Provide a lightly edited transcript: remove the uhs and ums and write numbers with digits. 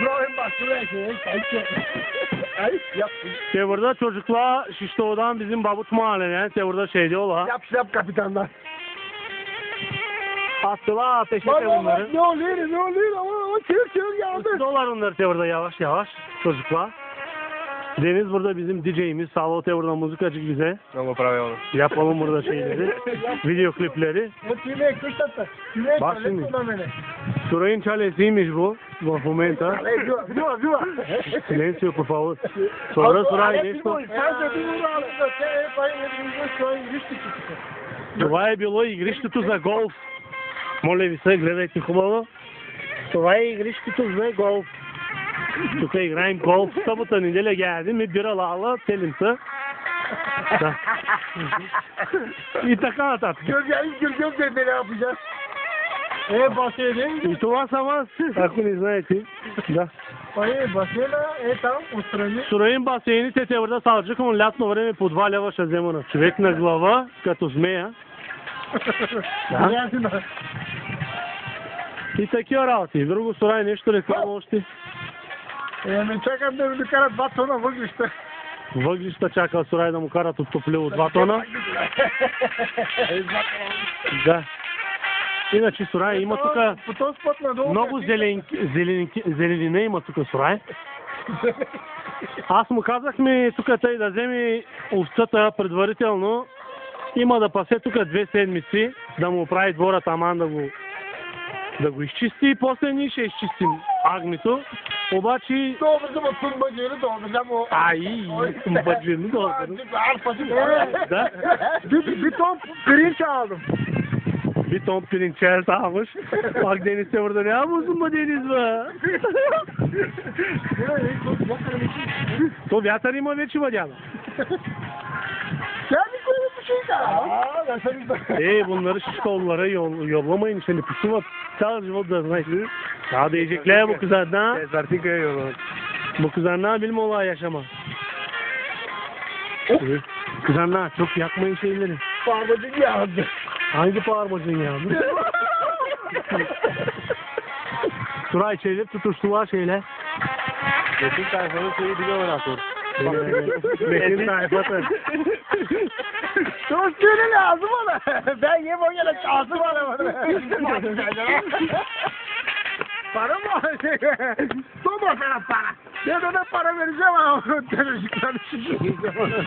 Bravo başlıyor ki. Ay yap. Burada çocuklar Şişto'dan bizim Babut mahalleden burada şeyde ola. Yap kapitanlar. Attılar ateşe Bak bunları. ne oluyor ama o çığır geldi. Attılar onları burada yavaş yavaş çocuklar. Deniz burada bizim DJ'imiz. Sağ burada müzikacı bize. Много правилно. Yapalım burada şeyleri. Video klipleri. Kime kuşattı? Bak şimdi. Surayın çalesiymiş bu. Bu momenta. Viva. Silencio por favor. Sonra Suray nešto. Това е било игрището за голф. Моля ви се, гледайте хубаво. Това е игрището за голф. Тук играем голф. Събота неделя geldi mi biralarla telimse. Da. И така нататък. Göz ne yapacağız? Басейн. И това са вас, ако не знаете. Да. Басейна там отстрани. Сураин басейни те върда салджикам лятно време по 2 лева ще взема на човек на глава, като змея. Да. И такива работи. Друго Сурай нещо реклама още. Ме чакам да ми докарат 2 тона въглища. Въглища чака Сурай да му карат от топливо 2 тона. Да. Иначе Сурай има тук много зеленина има тук Сурай. Аз му казахме тук тъй да вземе овцата предварително. Има да пасе тук 2 седмици, да му прави двора таман да го изчисти и после ние ще изчистим агнето. Обаче... Добре, тумбаджини, добре. Ай, тумбаджини, добре. Да. Bir ton pirinç aldım. Bir ton pirinç almış. Bak Deniz de burada ne yapıyorsun bu Deniz be? To vятър има вече въдяна. Bunları şişkollara yollamayın işte pusuvat. Çağır живот да знаеш. Daha diyecekler bu kızardan. Bu kızardan bilme olay yaşama. Kızardan çok yakmayın şeyleri. Parmacık yağdı. Hangi parmacın yağdı? Suray şeyler tutuştular şeyler. Metin tayfanın şeyi biliyor nasıl? Metin tayfatı. Dostluğunu lazım ona. Ben yem o yana lazım ona. Para mı? Toma sana para. Ya da para vereceğim ama. Çocuklar şişireceğim ona.